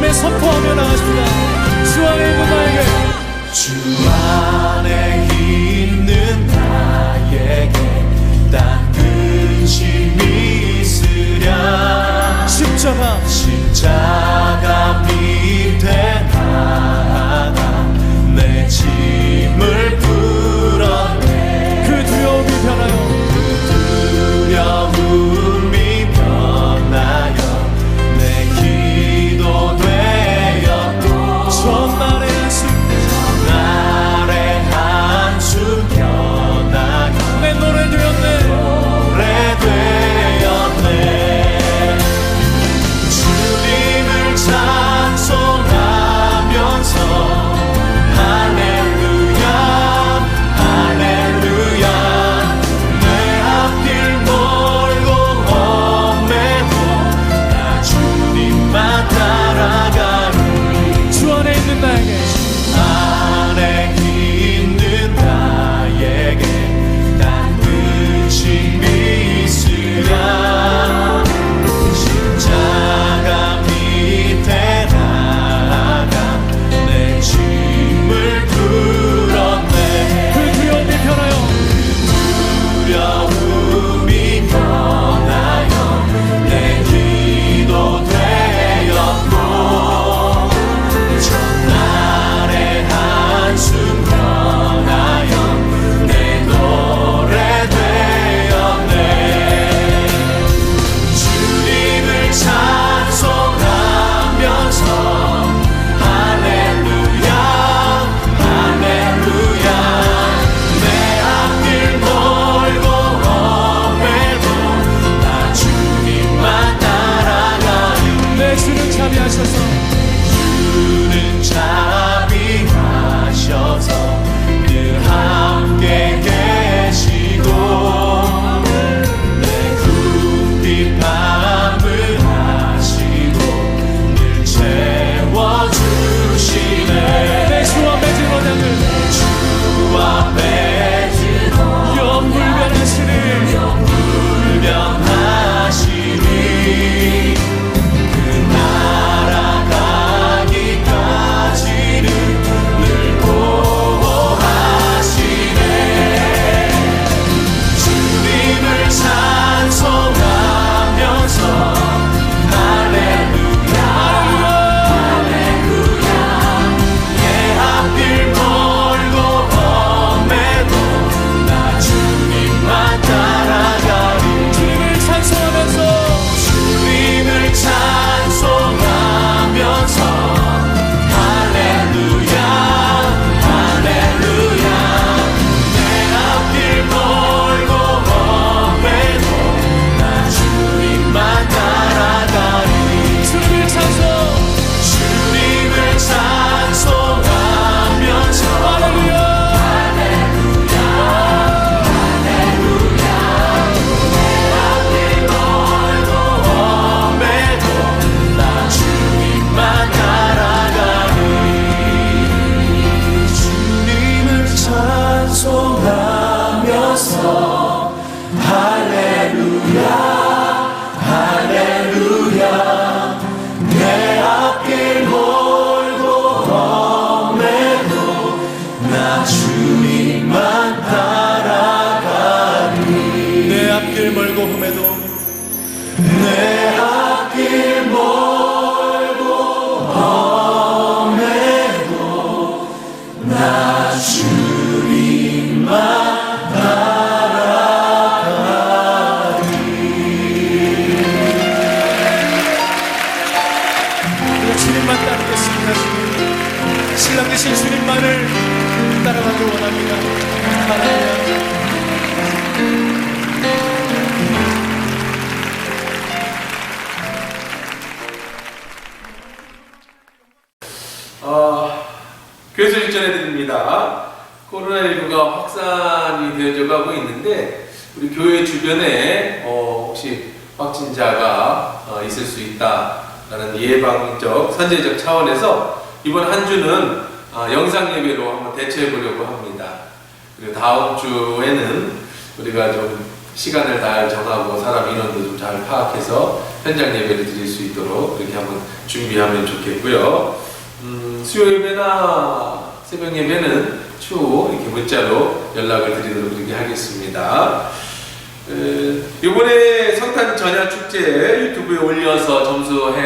마음에 선포하며 나가십니다. 주 안에 있는 나에게, 주 안에 있는 나에게 딴 근심이 있으랴. 십자가 밑에 나아가 내 짐을 풀었네. 그 두려움이 변하여, 두려움이 변하여 내 기도 되었고, 전날의 한숨 변하여 내 노래 되었네. 주님을 찬송하면서 할렐루야 할렐루야. 내 앞길 멀고 험해도 나 주님만 따라가리. 주 안에 있는 나에게, 안에 있는 나에게 난 근심이 있으랴. 십자가 밑에 나아가 내 짐을 풀었네. 그 두려움이 변하여, 두려움이 변하여 내 기도 되었고, 전날의 한숨 변하여 내 노래 되었네. 주님을 찬송하면서 할렐루야 할렐루야. 내 앞길 멀고 험해도 나 주님만 따라가리. 내 주는 자비하셔서 주는 자비하셔서 늘 함께 계시고, 내 궁핍 밤을 하시고 늘 채워주시네. 내 주와 맺은 언약을 주와 맺은 영불변하시니, 불변하시니 그 나라 가기까지는 늘 보호하시네. 주님을 찬송하면서 할렐루야 할렐루야. 내 앞길 멀고 험해도 나 주님만 따라가리. 주님을 찬송하면서 주님을 찬송하면서 할렐루야 할렐루야. 내 앞길 멀고 험해도 나 주님만 따라가리. 주님을 찬송하면서 할렐루야. 험해도 나 주님만 따라가리. 주님을 찬송하면서 할렐루야 할렐루야. 내 앞길 멀고 험해도 나 주님만 따라가리. 내 앞길 멀고 험해도 내 앞길 멀고 험해도 나 주님만 따라가리. 우리가 주님만 따르겠습니다. 주님, 신랑 되신 주님만을 따라가길 원합니다. 할렐루야. 교회소식 전해드립니다. 코로나19가 확산이 되어져 가고 있는데 우리 교회 주변에 혹시 확진자가 있을 수 있다라는 예방적, 선제적 차원에서 이번 한 주는 영상 예배로 한번 대처해 보려고 합니다. 그리고 다음 주에는 우리가 좀 시간을 잘 정하고 사람 인원도 좀 잘 파악해서 현장 예배를 드릴 수 있도록 이렇게 한번 준비하면 좋겠고요. 수요 예배나 새벽 예배는 추후 이렇게 문자로 연락을 드리도록 그렇게 하겠습니다. 이번에 성탄 전야 축제 유튜브에 올려서 점수로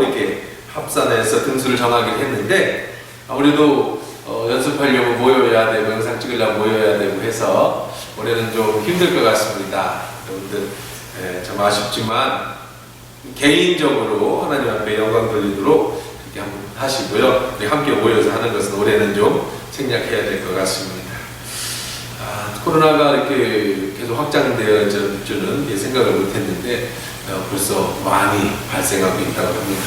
이렇게 합산해서 등수를 정하기로 했는데, 아무래도 연습하려면 모여야 되고 영상 찍으려면 모여야 되고 해서 올해는 좀 힘들 것 같습니다. 여러분들 참 아쉽지만 개인적으로 하나님 앞에 영광 돌리도록 이렇게 한번 하시고요. 우리 함께 모여서 하는 것은 올해는 좀 생략해야 될 것 같습니다. 코로나가 이렇게 계속 확장되어 줄은 생각을 못했는데 벌써 많이 발생하고 있다고 합니다.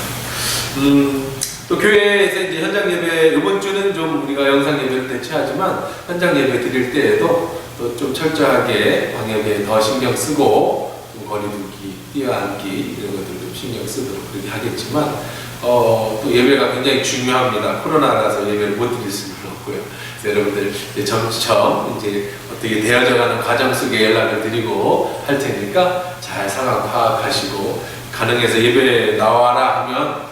또 교회에서 이제 현장 예배, 이번 주는 좀 우리가 영상 예배를 대체하지만 현장 예배 드릴 때에도 또 좀 철저하게 방역에 더 신경 쓰고 좀 거리두기, 뛰어앉기 이런 것들 좀 신경 쓰도록 그렇게 하겠지만 또 예배가 굉장히 중요합니다. 코로나라서 예배를 못 드릴 수는 없고요. 그래서 여러분들 이제 점점 이제 어떻게 되어져가는 과정 속에 연락을 드리고 할 테니까 잘 상황 파악하시고 가능해서 예배 나와라 하면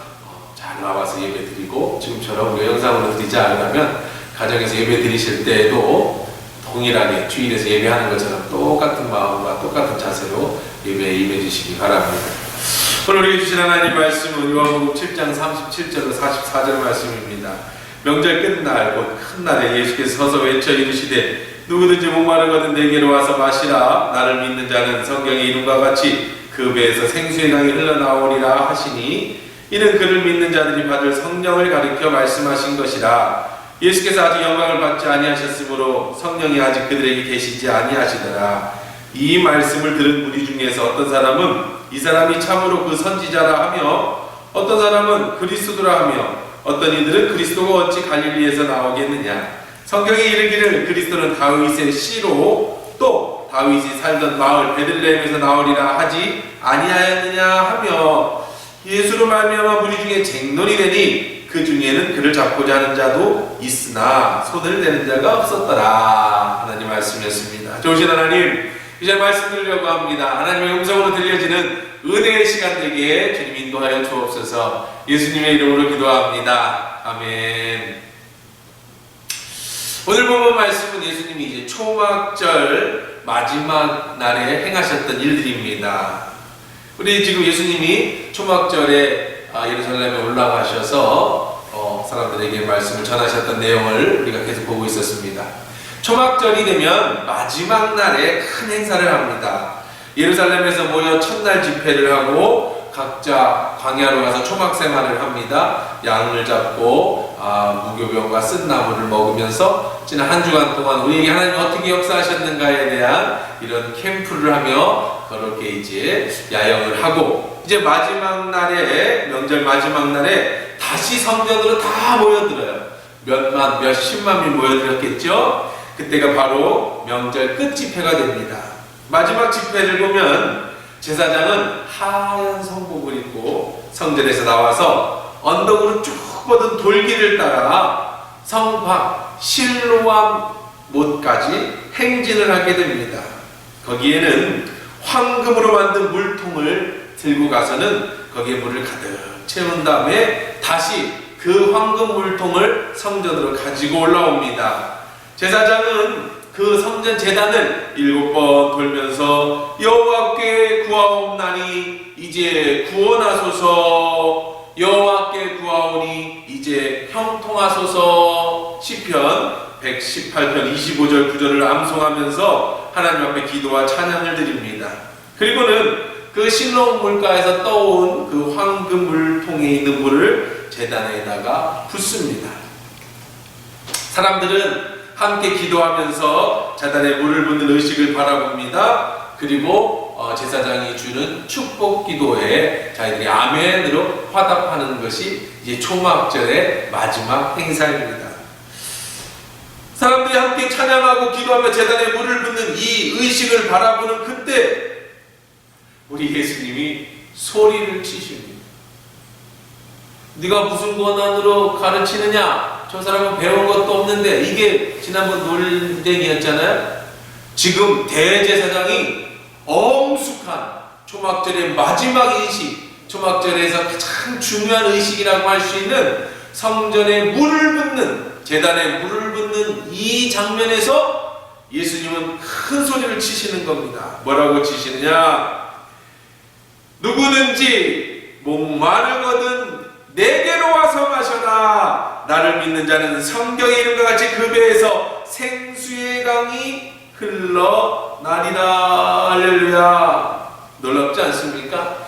잘 나와서 예배 드리고, 지금처럼 우리가 영상으로 드리자 그러면 가정에서 예배 드리실 때에도 동일하게 주일에서 예배하는 것처럼 똑같은 마음과 똑같은 자세로 예배에 임해 주시기 바랍니다. 오늘 우리에게 주신 하나님 말씀은 요한복음 7장 37절로 44절 말씀입니다. 명절 끝날 곧 큰 날에 예수께서 서서 외쳐 이르시되 누구든지 목마르거든 내게로 와서 마시라. 나를 믿는 자는 성경의 이름과 같이 그 배에서 생수의 강이 흘러나오리라 하시니, 이는 그를 믿는 자들이 받을 성령을 가리켜 말씀하신 것이라. 예수께서 아직 영광을 받지 아니하셨으므로 성령이 아직 그들에게 계시지 아니하시더라. 이 말씀을 들은 무리 중에서 어떤 사람은 이 사람이 참으로 그 선지자라 하며, 어떤 사람은 그리스도라 하며, 어떤 이들은 그리스도가 어찌 갈릴리에서 나오겠느냐. 성경에 이르기를 그리스도는 다윗의 씨로 또 다윗이 살던 마을 베들레헴에서 나오리라 하지 아니하였느냐 하며, 예수로 말미암아 무리 중에 쟁론이 되니 그 중에는 그를 잡고자 하는 자도 있으나 손을 대는 자가 없었더라. 하나님 말씀이었습니다. 좋으신 하나님, 이제 말씀 드리려고 합니다. 하나님의 음성으로 들려지는 은혜의 시간 되게 주님 인도하여 주옵소서. 예수님의 이름으로 기도합니다. 아멘. 오늘 본문 말씀은 예수님이 이제 초막절 마지막 날에 행하셨던 일들입니다. 우리 지금 예수님이 초막절에 예루살렘에 올라가셔서 사람들에게 말씀을 전하셨던 내용을 우리가 계속 보고 있었습니다. 초막절이 되면 마지막 날에 큰 행사를 합니다. 예루살렘에서 모여 첫날 집회를 하고 각자 광야로 가서 초막 생활을 합니다. 양을 잡고 무교병과 쓴나물을 먹으면서 지난 한 주간 동안 우리에게 하나님 어떻게 역사하셨는가에 대한 이런 캠프를 하며 그렇게 이제 야영을 하고, 이제 마지막 날에, 명절 마지막 날에 다시 성전으로 다 모여들어요. 몇만, 몇십만 명 모여들었겠죠? 그때가 바로 명절 끝 집회가 됩니다. 마지막 집회를 보면 제사장은 하얀 성복을 입고 성전에서 나와서 언덕으로 쭉 뻗은 돌길을 따라 성 밖 실로암 못까지 행진을 하게 됩니다. 거기에는 황금으로 만든 물통을 들고 가서는 거기에 물을 가득 채운 다음에 다시 그 황금 물통을 성전으로 가지고 올라옵니다. 제사장은 그 성전 제단을 7번 돌면서 여호와께 구하옵나니 이제 구원하소서, 여호와께 구하오니 이제 형통하소서, 시편 118편 25절 9절을 암송하면서 하나님 앞에 기도와 찬양을 드립니다. 그리고는 그 실로암 물가에서 떠온 그 황금 물통에 있는 물을 제단에다가 붓습니다. 사람들은 함께 기도하면서 제단에 물을 붓는 의식을 바라봅니다. 그리고 제사장이 주는 축복 기도에 자기들이 아멘으로 화답하는 것이 이제 초막절의 마지막 행사입니다. 사람들이 함께 찬양하고 기도하며 제단에 물을 붓는 이 의식을 바라보는 그때 우리 예수님이 소리를 치십니다. 네가 무슨 권한으로 가르치느냐? 저 사람은 배운 것도 없는데, 이게 지난번 논쟁이었잖아요. 지금 대제사장이 엄숙한 초막절의 마지막 의식, 초막절에서 가장 중요한 의식이라고 할 수 있는 성전에 물을 붓는, 제단에 물을 붓는 이 장면에서 예수님은 큰 소리를 치시는 겁니다. 뭐라고 치시느냐? 누구든지 목마르거든 내게로 와서 마셔라. 나를 믿는 자는 성경에 이름과 같이 그 배에서 생수의 강이 흘러나리라. 할렐루야. 놀랍지 않습니까?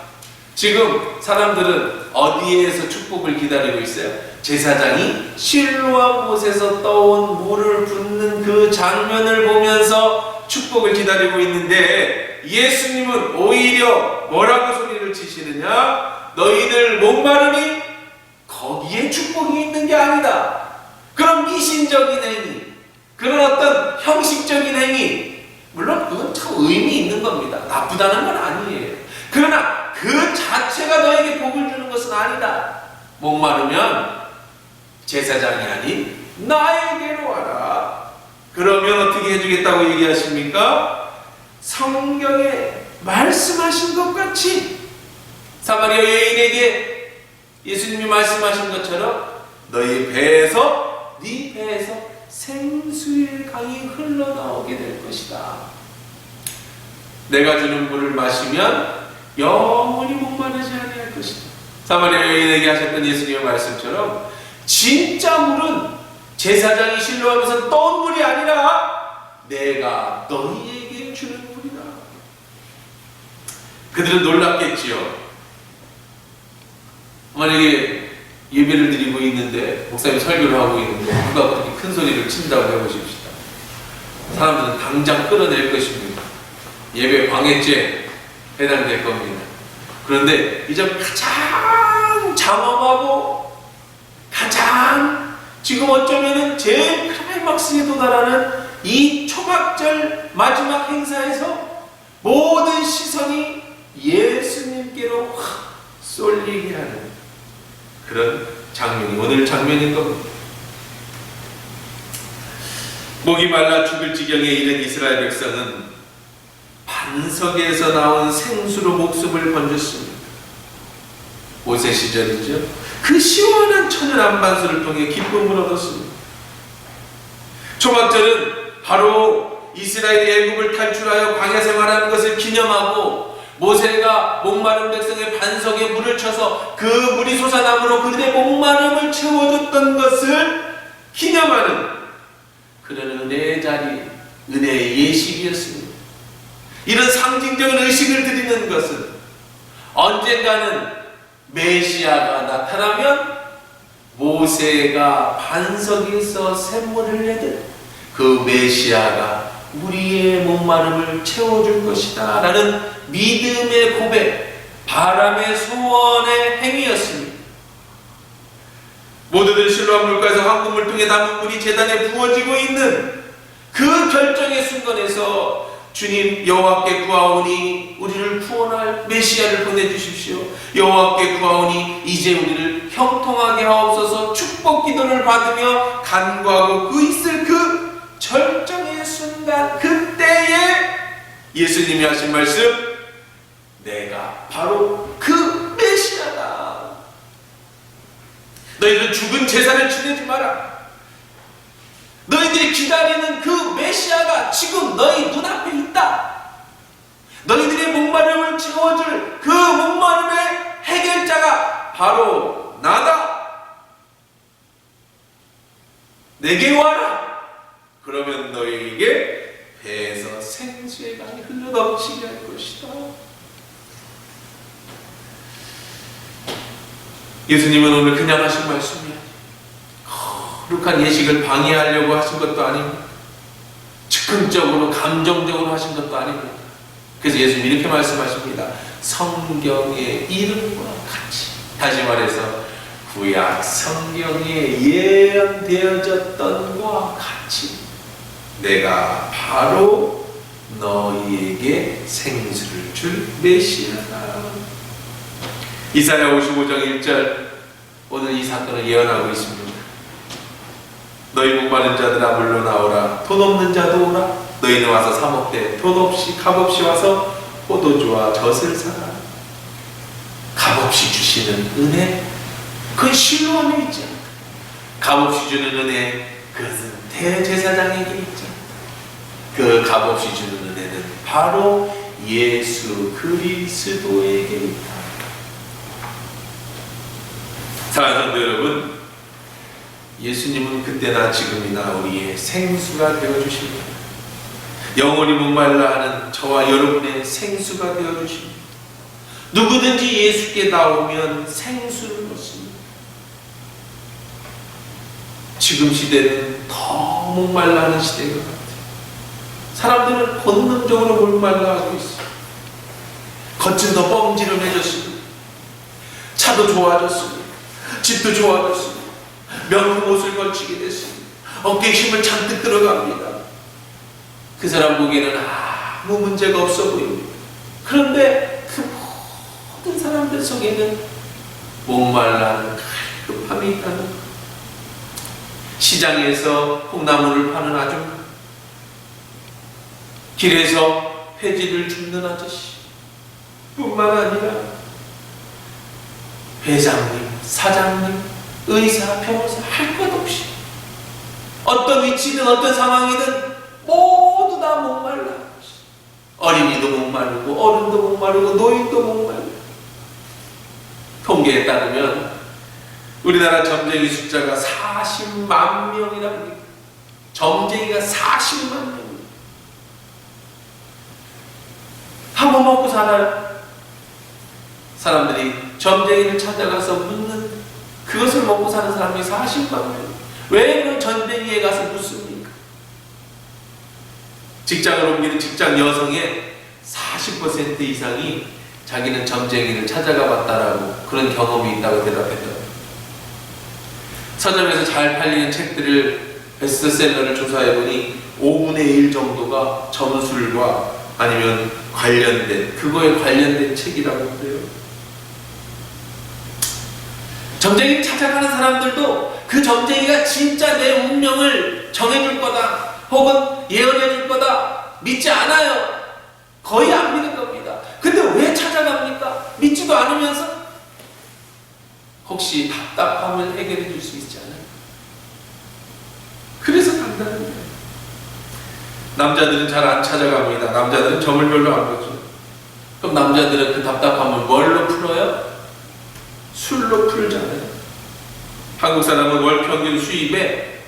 지금 사람들은 어디에서 축복을 기다리고 있어요? 제사장이 실로암 못에서 떠온 물을 붓는 그 장면을 보면서 축복을 기다리고 있는데, 예수님은 오히려 뭐라고 소리를 치시느냐? 너희들 목마르니 거기에 축복이 있는 게 아니다. 그런 미신적인 행위, 그런 어떤 형식적인 행위, 물론 그건 참 의미 있는 겁니다. 나쁘다는 건 아니에요. 그러나 그 자체가 너에게 복을 주는 것은 아니다. 목마르면 제사장이 아닌 나에게로 와라. 그러면 어떻게 해주겠다고 얘기하십니까? 성경에 말씀하신 것 같이 사마리아 여인에게 예수님이 말씀하신 것처럼 너희 배에서, 네 배에서 생수의 강이 흘러나오게 될 것이다. 내가 주는 물을 마시면 영원히 목마르지 아니할 것이다. 사마리아 여인에게 하셨던 예수님의 말씀처럼 진짜 물은 제사장이 실로하면서 떠온 물이 아니라 내가 너희에게 주는 물이다. 그들은 놀랐겠지요. 만약에 예배를 드리고 있는데 목사님이 설교를 하고 있는데 누가 그렇게 큰 소리를 친다고 해보십시다. 사람들은 당장 끌어낼 것입니다. 예배 방해죄 해당될 겁니다. 그런데 이제 가장 장엄하고 가장 지금 어쩌면은 제일 클라이막스에 도달하는 이 초막절 마지막 행사에서 모든 시선이 예수님께로 확 쏠리게 하는 그런 장면이 오늘 장면인 겁니다. 목이 말라 죽을 지경에 이른 이스라엘 백성은 반석에서 나온 생수로 목숨을 건졌습니다. 모세 시절이죠. 그 시원한 천연 안반수를 통해 기쁨을 얻었습니다. 초막절은 바로 이스라엘이 애굽을 탈출하여 광야 생활하는 것을 기념하고 모세가 목마른 백성의 반석에 물을 쳐서 그 물이 솟아남으로 그들의 목마름을 채워줬던 것을 기념하는 그런 은혜의 자리, 은혜의 예식이었습니다. 이런 상징적인 의식을 드리는 것은 언젠가는 메시아가 나타나면 모세가 반석에서 샘물을 내듯 그 메시아가 우리의 목마름을 채워줄 것이다 라는 믿음의 고백, 바람의 소원의 행위였습니다. 모두들 실로암 물가에서 황금을 통해 담은 물이 제단에 부어지고 있는 그 결정의 순간에서 주님 여호와께 구하오니 우리를 구원할 메시아를 보내주십시오. 여호와께 구하오니 이제 우리를 형통하게 하옵소서. 축복 기도를 받으며 간구하고 있을 그 절정의 순간, 그때에 예수님이 하신 말씀, 내가 바로 그 메시아다. 너희들 죽은 제사를 지내지 마라. 너희들이 기다리는 그 메시아가 지금 너희 눈앞에 있다. 너희들의 목마름을 채워줄 그 목마름의 해결자가 바로 나다. 내게 와라. 그러면 너희에게 배에서 생수의 강이 흘러넘치게 할 것이다. 예수님은 오늘 그냥 하신 말씀이야. 거룩한 예식을 방해하려고 하신 것도 아닙니다. 즉흥적으로 감정적으로 하신 것도 아닙니다. 그래서 예수님 이렇게 말씀하십니다. 성경의 이름과 같이, 다시 말해서 구약 성경에 예언되어졌던 것과 같이 내가 바로 너희에게 생수를 줄 메시아다. 이사야 55장 1절 오늘 이 사건을 예언하고 있습니다. 너희 목마른 자들아 물러나오라. 돈 없는 자도 오라. 너희는 와서 사 먹되 돈 없이 값없이 와서 포도주와 젖을 사라. 값없이 주시는 은혜, 그건 신뢰함이 있지 않다. 값없이 주는 은혜, 그것은 대제사장에게 있지 않다. 그 값없이 주는 은혜는 바로 예수 그리스도에게 있다. 사랑하는 성도 여러분, 예수님은 그때나 지금이나 우리의 생수가 되어주십니다. 영원히 목말라 하는 저와 여러분의 생수가 되어주십니다. 누구든지 예수께 나오면 생수를 얻습니다. 지금 시대는 더 목말라 하는 시대인 것 같아요. 사람들은 본능적으로 목말라 하고 있어요. 겉은 더 뻥지름해졌습니다. 차도 좋아졌습니다. 집도 좋아졌습니다. 명품 옷을 걸치게 됐습니다. 어깨에 힘을 잔뜩 들어갑니다. 그 사람 보기에는 아무 문제가 없어 보입니다. 그런데 그 모든 사람들 속에는 목말라는 갈급함이 있다는 것. 시장에서 콩나물을 파는 아줌마, 길에서 폐지를 줍는 아저씨 뿐만 아니라 회장님, 사장님, 의사, 변호사 할 것 없이 어떤 위치든 어떤 상황이든 모두 다 목말라. 어린이도 목마르고 어른도 목마르고 노인도 목마르고. 통계에 따르면 우리나라 점쟁이 숫자가 40만 명이라고 합니다. 점쟁이가 40만 명입니다. 한 번 먹고 살아요. 사람들이 점쟁이를 찾아가서 묻는, 그것을 먹고 사는 사람이 40만 명. 왜 그런 점쟁이에 가서 묻습니까? 직장을 옮기는 직장 여성의 40% 이상이 자기는 점쟁이를 찾아가 봤다라고 그런 경험이 있다고 대답했다. 서점에서 잘 팔리는 책들을 베스트셀러를 조사해보니 5분의 1 정도가 점술과 아니면 관련된, 그거에 관련된 책이라고 해요. 점쟁이를 찾아가는 사람들도 그 점쟁이가 진짜 내 운명을 정해줄 거다 혹은 예언해줄 거다 믿지 않아요. 거의 안 믿는 겁니다. 근데 왜 찾아갑니까? 믿지도 않으면서 혹시 답답함을 해결해 줄 수 있지 않아요? 그래서 간다는 거예요. 남자들은 잘 안 찾아갑니다. 남자들은 점을 별로 안 보죠. 그럼 남자들은 그 답답함을 뭘로 풀어요? 술로 풀잖아요. 한국 사람은 월 평균 수입의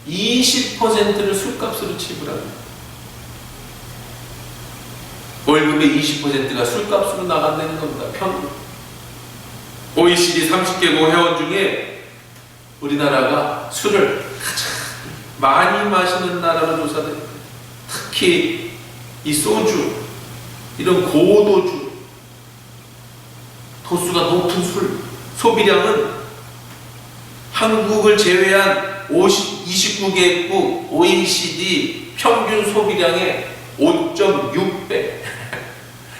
20%를 술값으로 지불합니다. 월급의 20%가 술값으로 나간다는 겁니다. 평균. OECD 30개국 회원 중에 우리나라가 술을 가장 많이 마시는 나라로 조사됩니다. 특히 이 소주, 이런 고도주, 도수가 높은 술 소비량은 한국을 제외한 29개국 OECD 평균 소비량의 5.6배.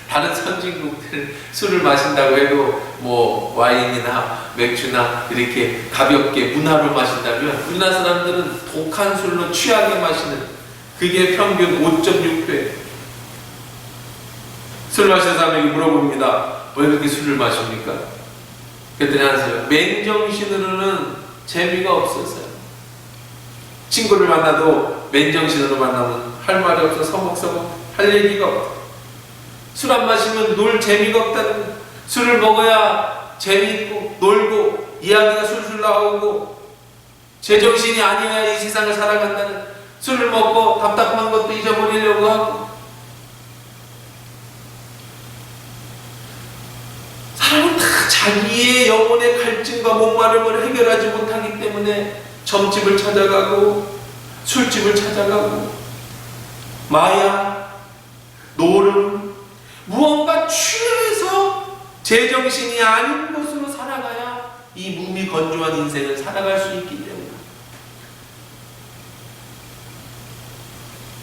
다른 선진국들 술을 마신다고 해도 뭐 와인이나 맥주나 이렇게 가볍게 문화로 마신다면 우리나라 사람들은 독한 술로 취하게 마시는, 그게 평균 5.6배. 술 마시는 사람에게 물어봅니다. 왜 그렇게 술을 마십니까? 그랬더니 하세요. 맨정신으로는 재미가 없었어요. 친구를 만나도 맨정신으로 만나면 할 말이 없어 서먹서먹 할 얘기가 없다. 술 안 마시면 놀 재미가 없다는 거예요. 술을 먹어야 재미있고 놀고 이야기가 술술 나오고 제정신이 아니어야 이 세상을 살아간다는, 술을 먹고 답답한 것도 잊어버리려고 하고. 사람은 다 자기의 영혼의 갈증과 목마름을 해결하지 못하기 때문에 점집을 찾아가고 술집을 찾아가고 마약, 노름, 무언가 취해서 제정신이 아닌 것으로 살아가야 이 무미건조한 인생을 살아갈 수 있기 때문에.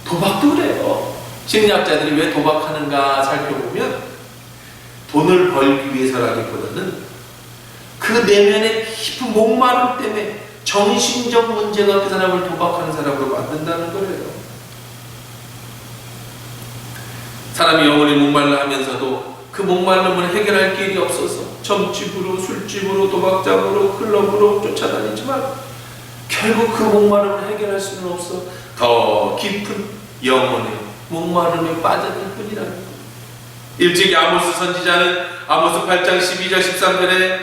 도박도 그래요. 심리학자들이 왜 도박하는가 살펴보면 돈을 벌기 위해서라기보다는 그 내면의 깊은 목마름 때문에 정신적 문제가 그 사람을 도박하는 사람으로 만든다는 거예요. 사람이 영원히 목말라 하면서도 그 목마름을 해결할 길이 없어서 점집으로, 술집으로, 도박장으로, 클럽으로 쫓아다니지만 결국 그 목마름을 해결할 수는 없어 더 깊은 영혼의 목마름에 빠져들 뿐이라는 거예요. 일찍이 아모스 선지자는 아모스 8장 12절 13절에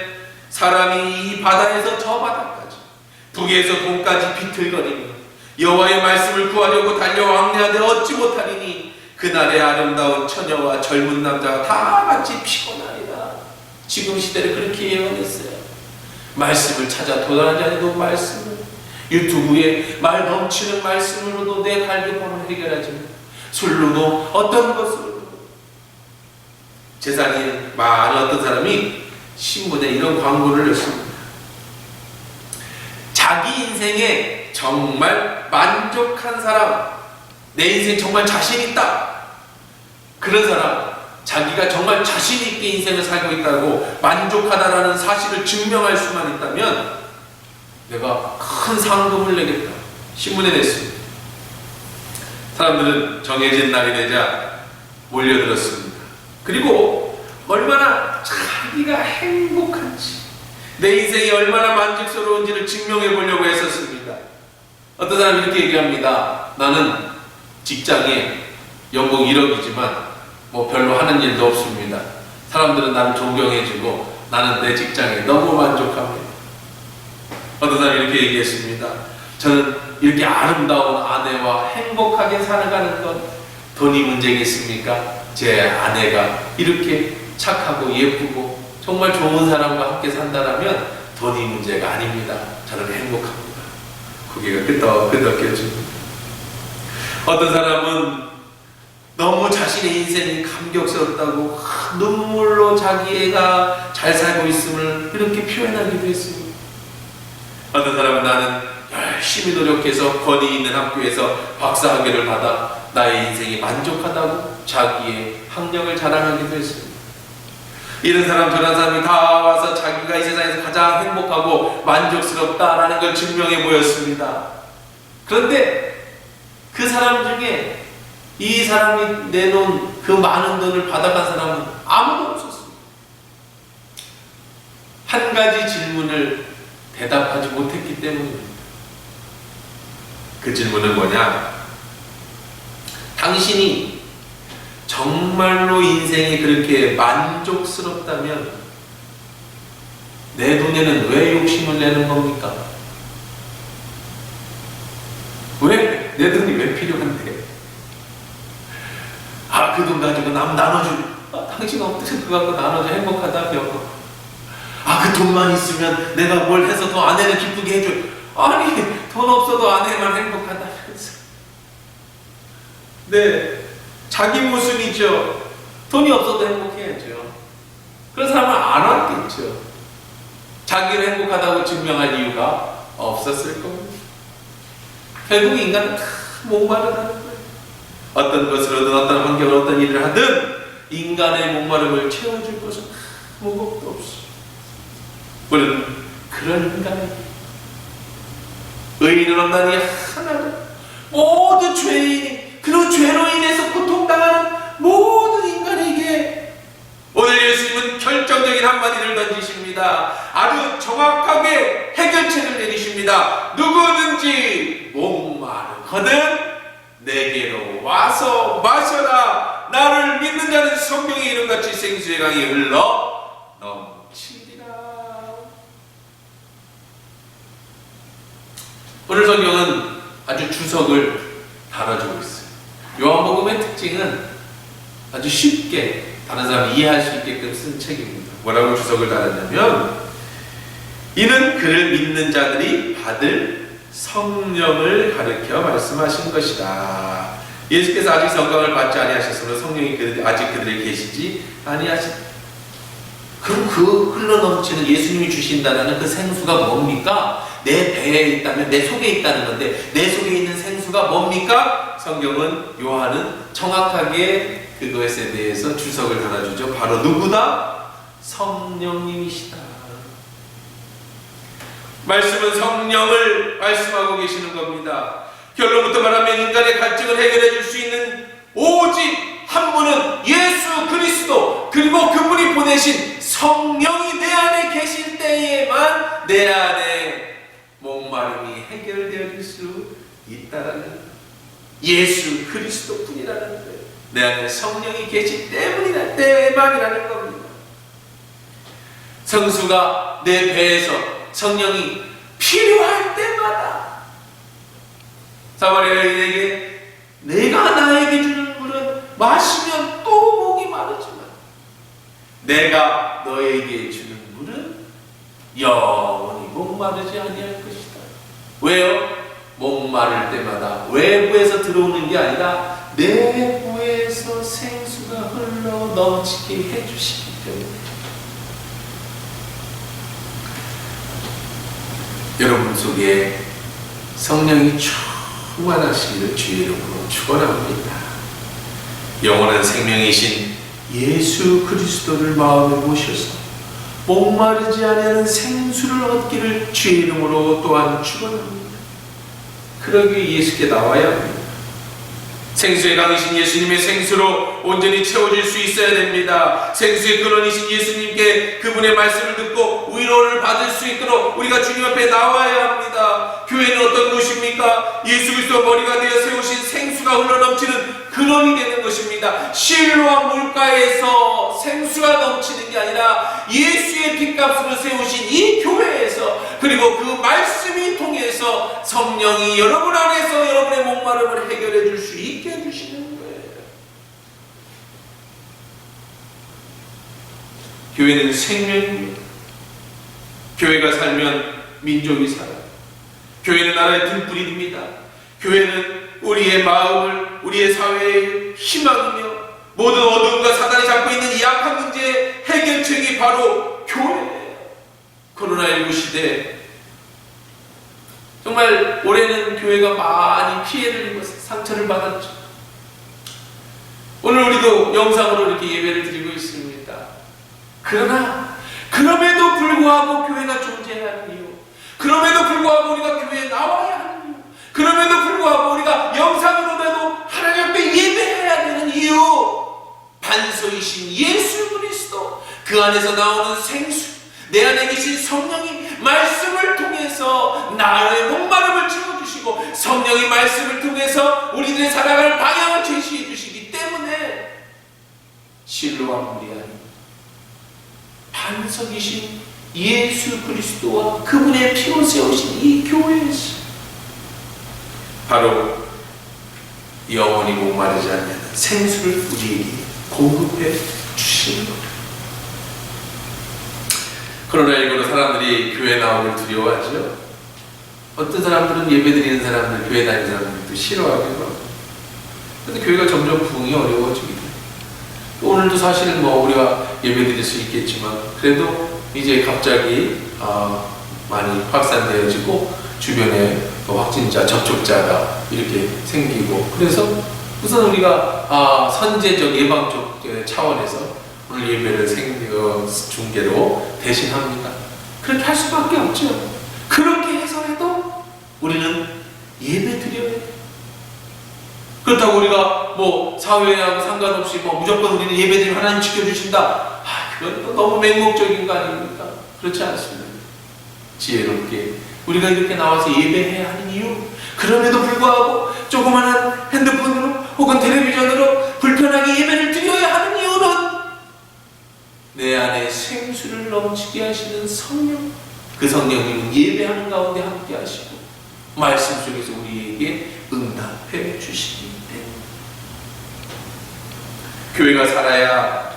사람이 이 바다에서 저 바다까지 북에서 동까지 비틀거리며 여호와의 말씀을 구하려고 달려 왕래하되 얻지 못하리니 그날의 아름다운 처녀와 젊은 남자가 다 같이 피곤하리라. 지금 시대를 그렇게 예언했어요. 말씀을 찾아 돌아다니도 말씀을, 유튜브에 말 넘치는 말씀으로도 내 갈급함을 해결하지만 술로도 어떤 것으로도 세상에 많은 어떤 사람이 신문에 이런 광고를 냈습니다. 자기 인생에 정말 만족한 사람, 내 인생 정말 자신 있다, 그런 사람, 자기가 정말 자신 있게 인생을 살고 있다고 만족하다라는 사실을 증명할 수만 있다면 내가 큰 상금을 내겠다, 신문에 냈습니다. 사람들은 정해진 날이 되자 몰려들었습니다. 그리고 얼마나 자기가 행복한지, 내 인생이 얼마나 만족스러운지를 증명해 보려고 했었습니다. 어떤 사람이 이렇게 얘기합니다. 나는 직장에 연봉 1억이지만 뭐 별로 하는 일도 없습니다. 사람들은 나를 존경해주고 나는 내 직장에 너무 만족합니다. 어떤 사람이 이렇게 얘기했습니다. 저는 이렇게 아름다운 아내와 행복하게 살아가는 건 돈이 문제겠습니까? 제 아내가 이렇게 착하고 예쁘고 정말 좋은 사람과 함께 산다면 돈이 문제가 아닙니다. 저는 행복합니다. 고개가 끄덕끄덕해집니다. 어떤 사람은 너무 자신의 인생이 감격스럽다고 눈물로 자기가 잘 살고 있음을 이렇게 표현하기도 했습니다. 어떤 사람은 나는 열심히 노력해서 권위 있는 학교에서 박사학위를 받아 나의 인생이 만족하다고 자기의 학력을 자랑하기도 했습니다. 이런 사람 저런 사람이 다 와서 자기가 이 세상에서 가장 행복하고 만족스럽다라는 걸 증명해 보였습니다. 그런데 그 사람 중에 이 사람이 내놓은 그 많은 돈을 받아간 사람은 아무도 없었습니다. 한 가지 질문을 대답하지 못했기 때문입니다. 그 질문은 뭐냐? 당신이 정말로 인생이 그렇게 만족스럽다면 내 돈에는 왜 욕심을 내는 겁니까? 왜? 내 돈이 왜 필요한데? 그 돈 가지고 남 나눠줘. 당신 어떻게 그거 갖고 나눠줘 행복하다며. 그 돈만 있으면 내가 뭘 해서 더 아내를 기쁘게 해줘. 아니, 돈 없어도 아내만 행복하다면서. 네, 자기 모순이죠. 돈이 없어도 행복해야죠. 그런 사람은 안 왔겠죠. 자기를 행복하다고 증명할 이유가 없었을 겁니다. 결국 인간은 다 목마르다는 거예요. 어떤 것으로든 어떤 환경을 어떤 일을 하든 인간의 목마름을 채워줄 것은 아무것도 없어. 우리는 그런 인간에게 의인은 없나니 하나도 모든 죄인이 그 죄로 인해서 고통당하는 모든 인간에게 오늘 예수님은 결정적인 한마디를 던지십니다. 아주 정확하게 해결책을 내리십니다. 누구든지 목마르거든 내게로 와서 마셔라. 나를 믿는 자는 성경에 이름같이 생수의 강이 흘러 넘치리라. 오늘 성경은 아주 주석을 달아주고 있어요. 요한복음의 특징은 아주 쉽게 다른 사람이 이해할 수 있게끔 쓴 책입니다. 뭐라고 주석을 달았냐면 이는 그를 믿는 자들이 받을 성령을 가르쳐 말씀하신 것이다. 예수께서 아직 성령을 받지 아니하셨으므로 성령이 아직 그들에게 계시지 아니하시다. 그럼 그 흘러넘치는 예수님이 주신다는 그 생수가 뭡니까? 내 배에 있다면 내 속에 있다는 건데 내 속에 있는 생수가 뭡니까? 성경은 요한은 정확하게 그것에 대해서 주석을 달아주죠. 바로 누구다? 성령님이시다. 말씀은 성령을 말씀하고 계시는 겁니다. 결론부터 말하면 인간의 갈증을 해결해 줄 수 있는 오직 한 분은 보내신 성령이 내 안에 계실 때에만 내 안에 목마름이 해결될 수 있다라는, 예수 그리스도 뿐이라는 거예요. 내 안에 성령이 계실 때만이라는 겁니다. 성수가 내 배에서 성령이 필요할 때마다 사마리아 여인에게 내가 나에게 주는 물은 마시면 또 목이 마르지만 내가 너에게 주는 물은 영원히 목마르지 아니할 것이다. 왜요? 목마를 때마다 외부에서 들어오는 게 아니라 내부에서 생수가 흘러 넘치게 해주시기 때문에. 여러분 속에 성령이 충만하시기를 주의 이름으로 축원합니다. 영원한 생명이신 예수 그리스도를 마음에 모셔서 목마르지 아니하는 생수를 얻기를 주의 이름으로 또한 축원합니다. 그러기 위해 예수께 나와야 합니다. 생수의 강이신 예수님의 생수로 온전히 채워질 수 있어야 됩니다. 생수의 근원이신 예수님께 그분의 말씀을 듣고 위로를 받을 수 있도록 우리가 주님 앞에 나와야 합니다. 교회는 어떤 곳입니까? 예수 그리스도 머리가 되어 세우신 생수가 흘러넘치는 근원이 되는 것입니다. 실로암 물가에서 생수가 넘치는 게 아니라 예수의 핏값으로 세우신 이 교회에서, 그리고 그 말씀이 통해서 성령이 여러분 안에서 여러분의 목마름을 해결해 줄 수 있게 해주시는 거예요. 교회는 생명입니다. 교회가 살면 민족이 살아요. 교회는 나라의 등불입니다. 교회는 우리의 마음을, 우리의 사회의 희망이며 모든 어둠과 사단이 잡고 있는 이 악한 문제의 해결책이 바로 교회예요. 코로나19 시대 정말 올해는 교회가 많이 피해를 입어서 상처를 받았죠. 오늘 우리도 영상으로 이렇게 예배를 드리고 있습니다. 그러나 그럼에도 불구하고 교회가 존재해야 하는 이유, 그럼에도 불구하고 우리가 교회에 나와야 하는 이유, 그럼에도 불구하고 우리가 영상으로라도 하나님 앞에 예배해야 되는 이유, 반석이신 예수 그리스도, 그 안에서 나오는 생수, 내 안에 계신 성령이 말씀을 통해서 나의 목마름을 채워주시고 성령이 말씀을 통해서 우리들의 살아갈 방향을 제시해 주시기 때문에 실로암 물이 아닌 반석이신 예수 그리스도와 그분의 피로 세우신 이 교회에서 바로 영원히 목마르지 않는 생수를 우리에게 공급해 주시는 겁니다. 코로나19로 사람들이 교회 나오길 두려워하죠. 어떤 사람들은 예배드리는 사람들, 교회 다니는 사람들도 싫어하기도 하고. 그런데 교회가 점점 부흥이 어려워지게 돼요. 오늘도 사실 우리가 예배드릴 수 있겠지만 그래도 이제 갑자기 많이 확산되어지고 주변에 확진자, 접촉자가 이렇게 생기고, 그래서 우선 우리가 선제적 예방적 차원에서 오늘 예배를 중계로 대신합니다. 그렇게 할 수밖에 없죠. 그렇게 해서라도 우리는 예배 드려야 돼요. 그렇다고 우리가 사회하고 상관없이 무조건 우리는 예배 드리면 하나님 지켜주신다, 그건 또 너무 맹목적인 거 아닙니까? 그렇지 않습니다. 지혜롭게 우리가 이렇게 나와서 예배해야 하는 이유, 그럼에도 불구하고 조그마한 핸드폰으로 혹은 텔레비전으로 불편하게 예배를 드려야 하는 이유는 내 안에 생수를 넘치게 하시는 성령, 그 성령님은 예배하는 가운데 함께 하시고 말씀 속에서 우리에게 응답해 주시기 때문에. 교회가 살아야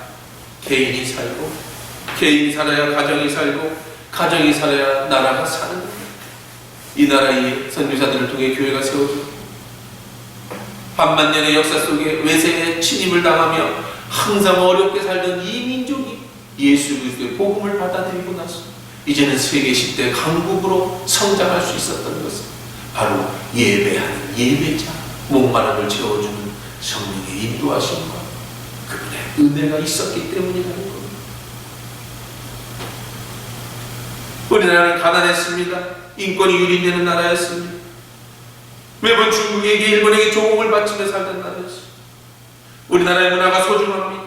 개인이 살고, 개인이 살아야 가정이 살고, 가정이 살아야 나라가 사는 거예요. 이 나라의 선교사들을 통해 교회가 세워졌고, 반만년의 역사 속에 외세의 침입을 당하며 항상 어렵게 살던 이 민족이 예수 그리스도의 복음을 받아들이고 나서 이제는 세계 10대 강국으로 성장할 수 있었던 것은 바로 예배하는 예배자, 목마름을 채워주는 성령의 인도하심과 그분의 은혜가 있었기 때문이라는 겁니다. 우리나라는 가난했습니다. 인권이 유린되는 나라였습니다. 매번 중국에게, 일본에게 조공을 바치며 살던 나라였습니다. 우리나라의 문화가 소중합니다.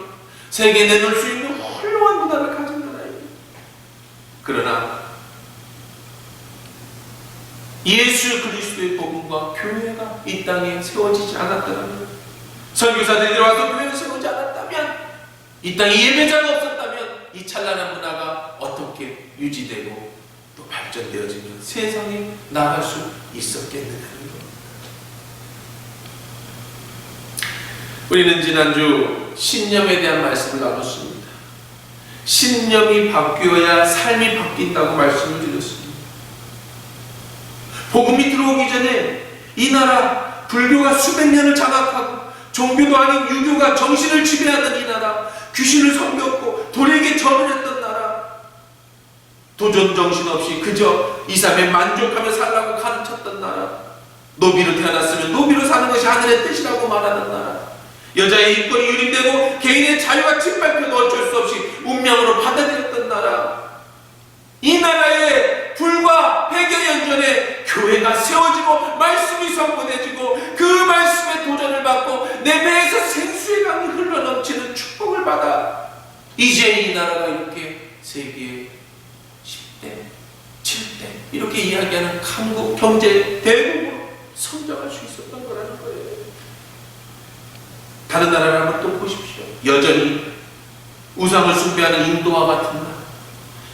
세계에 내놓을 수 있는 훌륭한 문화를 예수 그리스도의 복음과 교회가 이 땅에 세워지지 않았다면, 선교사들이 들어와서 교회를 세우지 않았다면, 이 땅에 예배자가 없었다면 이 찬란한 문화가 어떻게 유지되고 또 발전되어지며 세상에 나갈 수 있었겠느냐는 것. 우리는 지난주 신념에 대한 말씀을 나눴습니다. 신념이 바뀌어야 삶이 바뀐다고 말씀을 드렸습니다. 복음이 들어오기 전에 이 나라 불교가 수백 년을 장악하고 종교도 아닌 유교가 정신을 지배하던 이 나라, 귀신을 섬겼고 돌에게 절을 했던 나라, 도전 정신 없이 그저 이 삶에 만족하며 살라고 가르쳤던 나라, 노비로 태어났으면 노비로 사는 것이 하늘의 뜻이라고 말하는 나라, 여자의 인권이 유린되고 개인의 자유가 짓밟혀도 어쩔 수 없이 운명으로 받아들였던 나라, 이 나라에 불과 100여 년 전에 교회가 세워지고 말씀이 선포되지고 그 말씀에 도전을 받고 내 배에서 생수의 강이 흘러넘치는 축복을 받아 이제 이 나라가 이렇게 세계 10대, 7대 이렇게 이야기하는 강국 경제 대국으로 성장할 수 있었던 거라는 거예요. 다른 나라를 한번 또 보십시오. 여전히 우상을 숭배하는 인도와 같은 나라,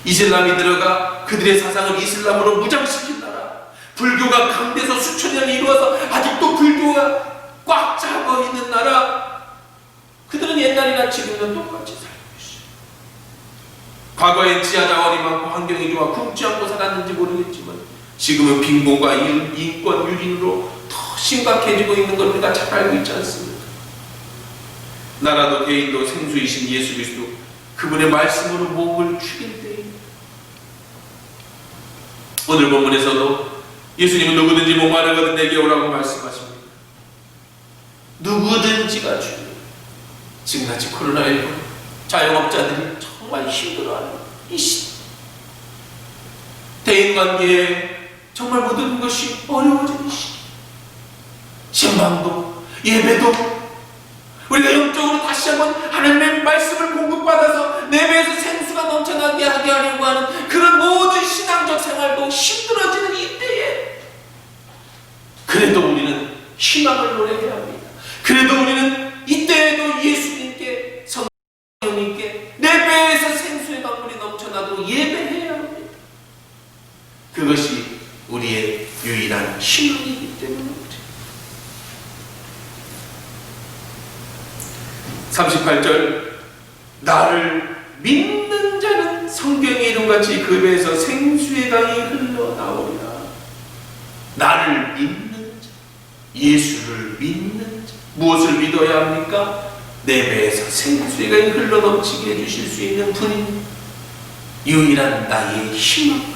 이슬람이 들어가 그들의 사상을 이슬람으로 무장시킨 나라, 불교가 강대에서 수천 년을 이루어서 아직도 불교가 꽉 잡아 있는 나라, 그들은 옛날이나 지금은 똑같이 살고 있어요. 과거엔 지하 자원이 많고 환경이 좋아 굶지 않고 살았는지 모르겠지만 지금은 빈곤과 인권 유린으로 더 심각해지고 있는 걸 우리가 잘 알고 있지 않습니까? 나라도 개인도 생수이신 예수 그리스도 그분의 말씀으로 몸을 죽일 때에 오늘 본문에서도 예수님은 누구든지 목마르거든 내게 오라고 말씀하십니다. 누구든지가 주님. 지금 같이 코로나19 자영업자들이 정말 힘들어하는 이 시대, 대인관계에 정말 모든 것이 어려워지는 시대, 신방도 예배도 우리가 영적으로 다시 한번 하나님의 말씀을 공급받아서 내 배에서 생수가 넘쳐나게 하게 하려고 하는 그런 모든 신앙적 생활도 힘들어지는 이때에 그래도 우리는 희망을 노래해야 합니다. 그래도 우리는 이때에도 예수님께 성령님께 내 배에서 생수의 강물이 넘쳐나도 예배해야 합니다. 그것이 우리의 유일한 희망이기 때문입니다. 38절, 나를 믿는 자는 성경의 이름같이 그 배에서 생수의 강이 흘러나오리라. 나를 믿는 자, 예수를 믿는 자. 무엇을 믿어야 합니까? 내 배에서 생수의 강이 흘러넘치게 해주실 수 있는 분인 유일한 나의 희망,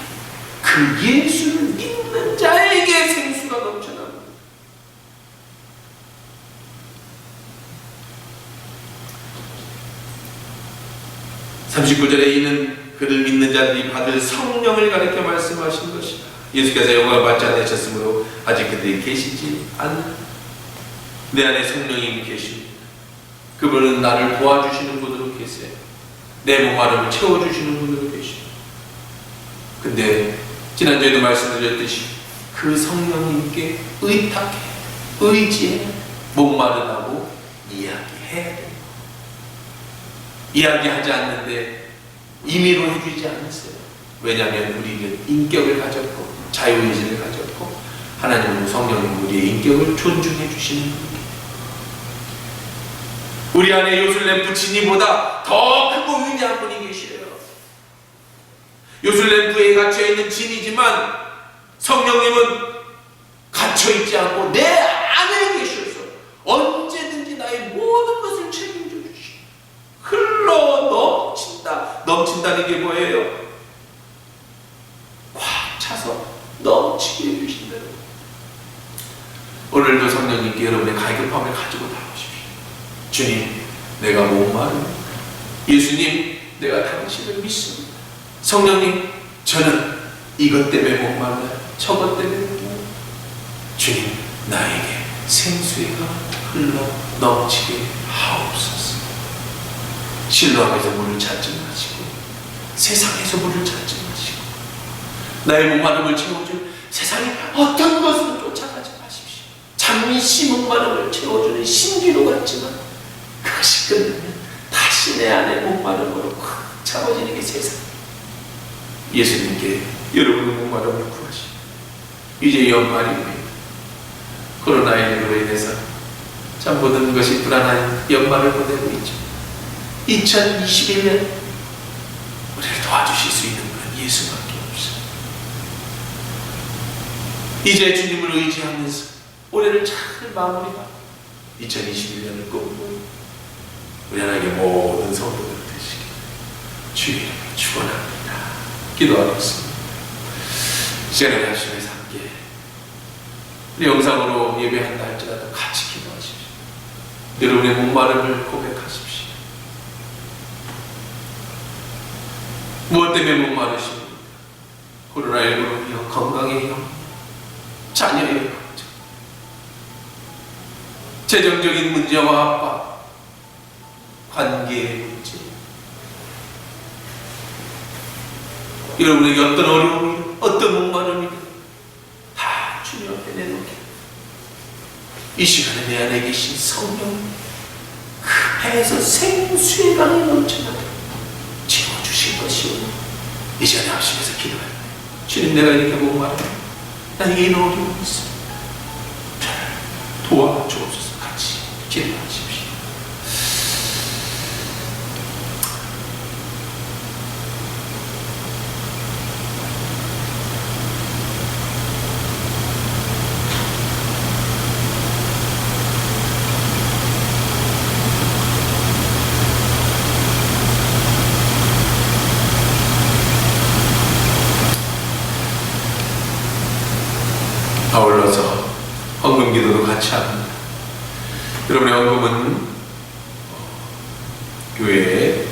그 예수를 믿는 자에게 생수가 넘쳐납니다. 39절에 이는 그를 믿는 자들이 받을 성령을 가리켜 말씀하신 것이다. 예수께서 영광을 받지 않으셨으므로 아직 그들이 계시지 않는 내 안에 성령이 계십니다. 그분은 나를 도와주시는 분으로 계세요. 내 목마름을 채워주시는 분으로 계십니다. 근데 지난주에도 말씀드렸듯이 그 성령님께 의탁해, 의지해, 목마르다고 이야기해야 됩니다. 이야기하지 않는데 임의로 해주지 않았어요. 왜냐하면 우리는 인격을 가졌고 자유의지를 가졌고 하나님은 성령님 우리의 인격을 존중해 주시는 분이에요. 우리 안에 요술램프 진이보다 더 크고 위대한 분이 계셔요. 요술램프에 갇혀있는 진이지만 성령님은 갇혀있지 않고 내 안에 계셔서 언제든지 나의 모든 것을 책임져 주시고 흘러 넘친다. 넘친다는 게 뭐예요? 꽉 차서 넘치게 해주신다는 거예요. 오늘도 성령님께 여러분의 갈급함을 가지고 나오십시오. 주님, 내가 목마릅니다. 예수님, 내가 당신을 믿습니다. 성령님, 저는 이것 때문에 목말라요. 저것 때문에 목말라요. 주님, 나에게 생수가 흘러 넘치게 하옵소서. 실로암에서 물을 찾지 마시고 세상에서 물을 찾지 마시고 나의 목마름을 채워줄 세상에 어떤 것으로 쫓아가지 마십시오. 잠시 목마름을 채워주는 신기루 같지만 그것이 끝나면 다시 내 안에 목마름으로 꽉 차워지는 게 세상. 예수님께 여러분의 목마름을 구하시오. 이제 연말입니다. 코로나19로 인해서 참 모든 것이 불안한 연말을 보내고 있죠. 2021년 우리를 도와주실 수 있는 건 예수밖에 없어요. 이제 주님을 의지하면서 올해를 잘 마무리하고 2021년을 꿈꾸고 우리 하나님의 모든 성도들 되시길 주의 이름으로 축원합니다. 기도하겠습니다. 시간을 하시면서 함께 우리 영상으로 예배한다 할지라도 같이 기도하십시오. 여러분의 목마름을 고백하십시오. 무엇 때문에 목마르십니까? 코로나19로 인한 건강의 영, 자녀의 걱정, 재정적인 문제와 압박, 관계의 문제, 여러분에게 어떤 어려움이, 어떤 목마름이 다 주님 앞에 내놓게 이 시간에 내 안에 계신 성령 그 배에서 생수의 강이 넘쳐나게 채워주실 것이오니 이 시간에 합심해서 기도해요. 주님, 내가 이렇게 목마르 나에게 이런 어려움이 있습니다. 도와주옵소서. 같이 기도하십시오. 아울러서 헌금 기도도 같이 합니다. 여러분의 헌금은 교회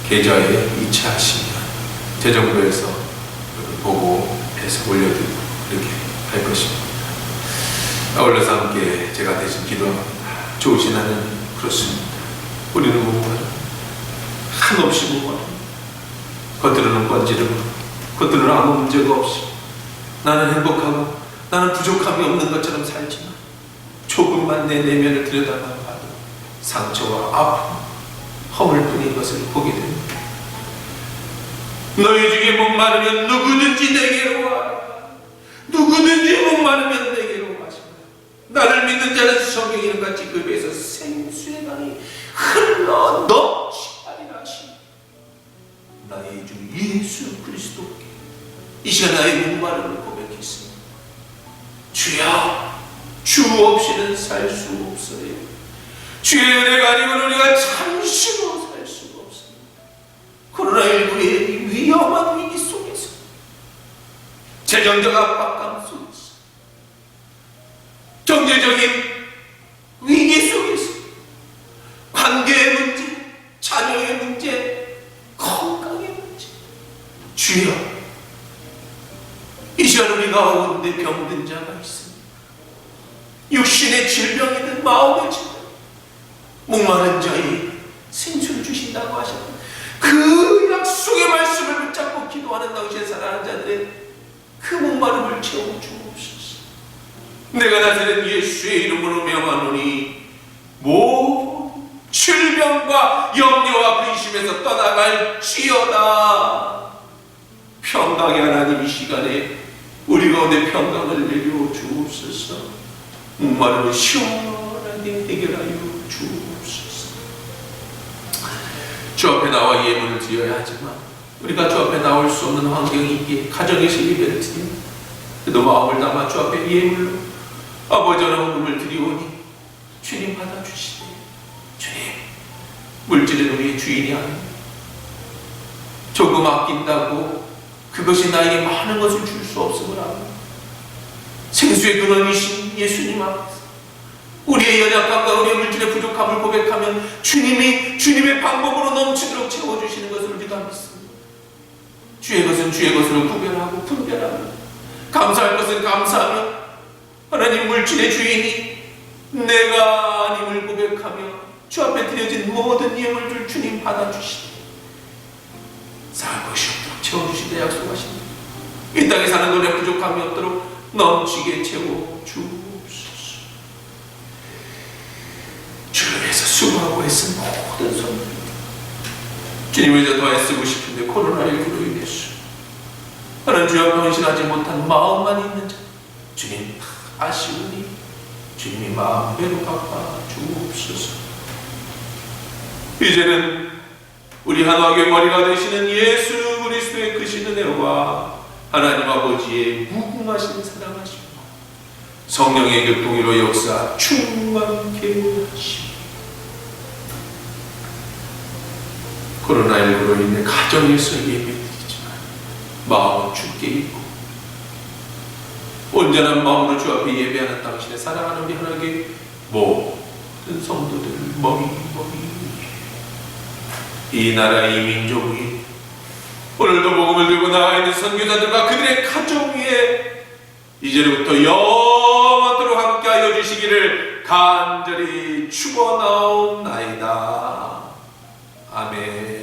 계좌에 이체하시면 재정부에서 보고해서 올려드리고 이렇게 할 것입니다. 아울러서 함께 제가 대신 기도합니다. 좋으신 하나님, 그렇습니다. 우리는 목마름, 한없이 목마름, 겉으로는 번지르고 겉으로는 아무 문제가 없이 나는 행복하고 나는 부족함이 없는 것처럼 살지만 조금만 내 내면을 들여다봐도 상처와 아픔, 허물 뿐인 것을 보게 됩니다. 너희 중에 목마르면 누구든지 내게로 와라. 누구든지 목마르면 내게로 와시라. 나를 믿는 자는 성경에 이런 같이 그 배에서 생수의 강이 흘러 넘치리라 하시니 나의 주 예수 그리스도께 이 시간 나의 목마름을 고백했습니다. 주여, 주 없이는 살 수 없어요. 주의 은혜가 아니면 우리가 잠시도 살 수가 없습니다. 코로나19의 위험한 위기 속에서, 재정적 압박감 속에서, 경제적인 위기 속에서, 관계의 문제, 자녀의 문제, 건강의 문제, 주여, 이 시간 우리 가운데 병든 자가 있습니다. 육신의 질병이든 마음의 질병, 목마른 자에 생수를 주신다고 하셨고 그 약속의 말씀을 붙잡고 기도하는 당시에 사랑하는 자들의 그 목마름을 채워주옵소서. 내가 나사렛 예수의 이름으로 명하노니 모든 질병과 염려와 근심에서 떠나갈지어다. 평강의 하나님, 이 시간에 우리 가운데 평강을 내려 주옵소서. 목마름을 시원하게 해결하여 주옵소서. 주 앞에 나와 예물을 드려야 하지만 우리가 주 앞에 나올 수 없는 환경이 있기에 가정에서 예배를 드립니다. 그래도 마음을 담아 주 앞에 예물로 아버지의 헌금을 드리오니 주님 받아주시되, 주님, 물질은 우리의 주인이 아닙니다. 조금 아낀다고 그것이 나에게 많은 것을 줄 수 없음을 압니다. 생수의 근원이신 예수님 앞에서 우리의 연약함과 우리의 물질의 부족함을 고백하면 주님의 방법으로 넘치도록 채워주시는 것을 우리가 믿습니다. 주의 것은 주의 것으로 구별하고 분별하며, 감사할 것은 감사하며, 하나님 물질의 주인이 내가 아님을 고백하며 주 앞에 드려진 모든 예물들 주님 받아주시되 상할 것이 없도록 채워주시되 약속하십니다. 이 땅에 사는 돈에 부족함이 없도록 넘치게 채워 주옵소서. 주를 위해서 수고하고 애쓴 모든 손들, 주님을 위해서 더 애쓰고 싶은데 코로나19로 인해서 하나님 주 앞에 헌신하지 못한 마음만 있는 자, 주님 아쉬우니 주님이 마음대로 갚아 주옵소서. 이제는 우리 한화교회 머리가 되시는 예수 그리스도의 크신 은혜와 하나님 아버지의 무궁하신 사랑하시고 성령의 교통으로 역사 충만케 하시고 코로나19로 인해 가정에서 예배드리지만 마음은 주께 있고 온전한 마음으로 주 앞에 예배하는 당신의 사랑하는 우리 하나님께 모든 성도들 머리 이 나라 이 민족이 오늘도 복음을 들고 나와 있는 선교사들과 그들의 가정 위에 이제로부터 영원토록 함께하여 주시기를 간절히 축원하옵나이다. 아멘.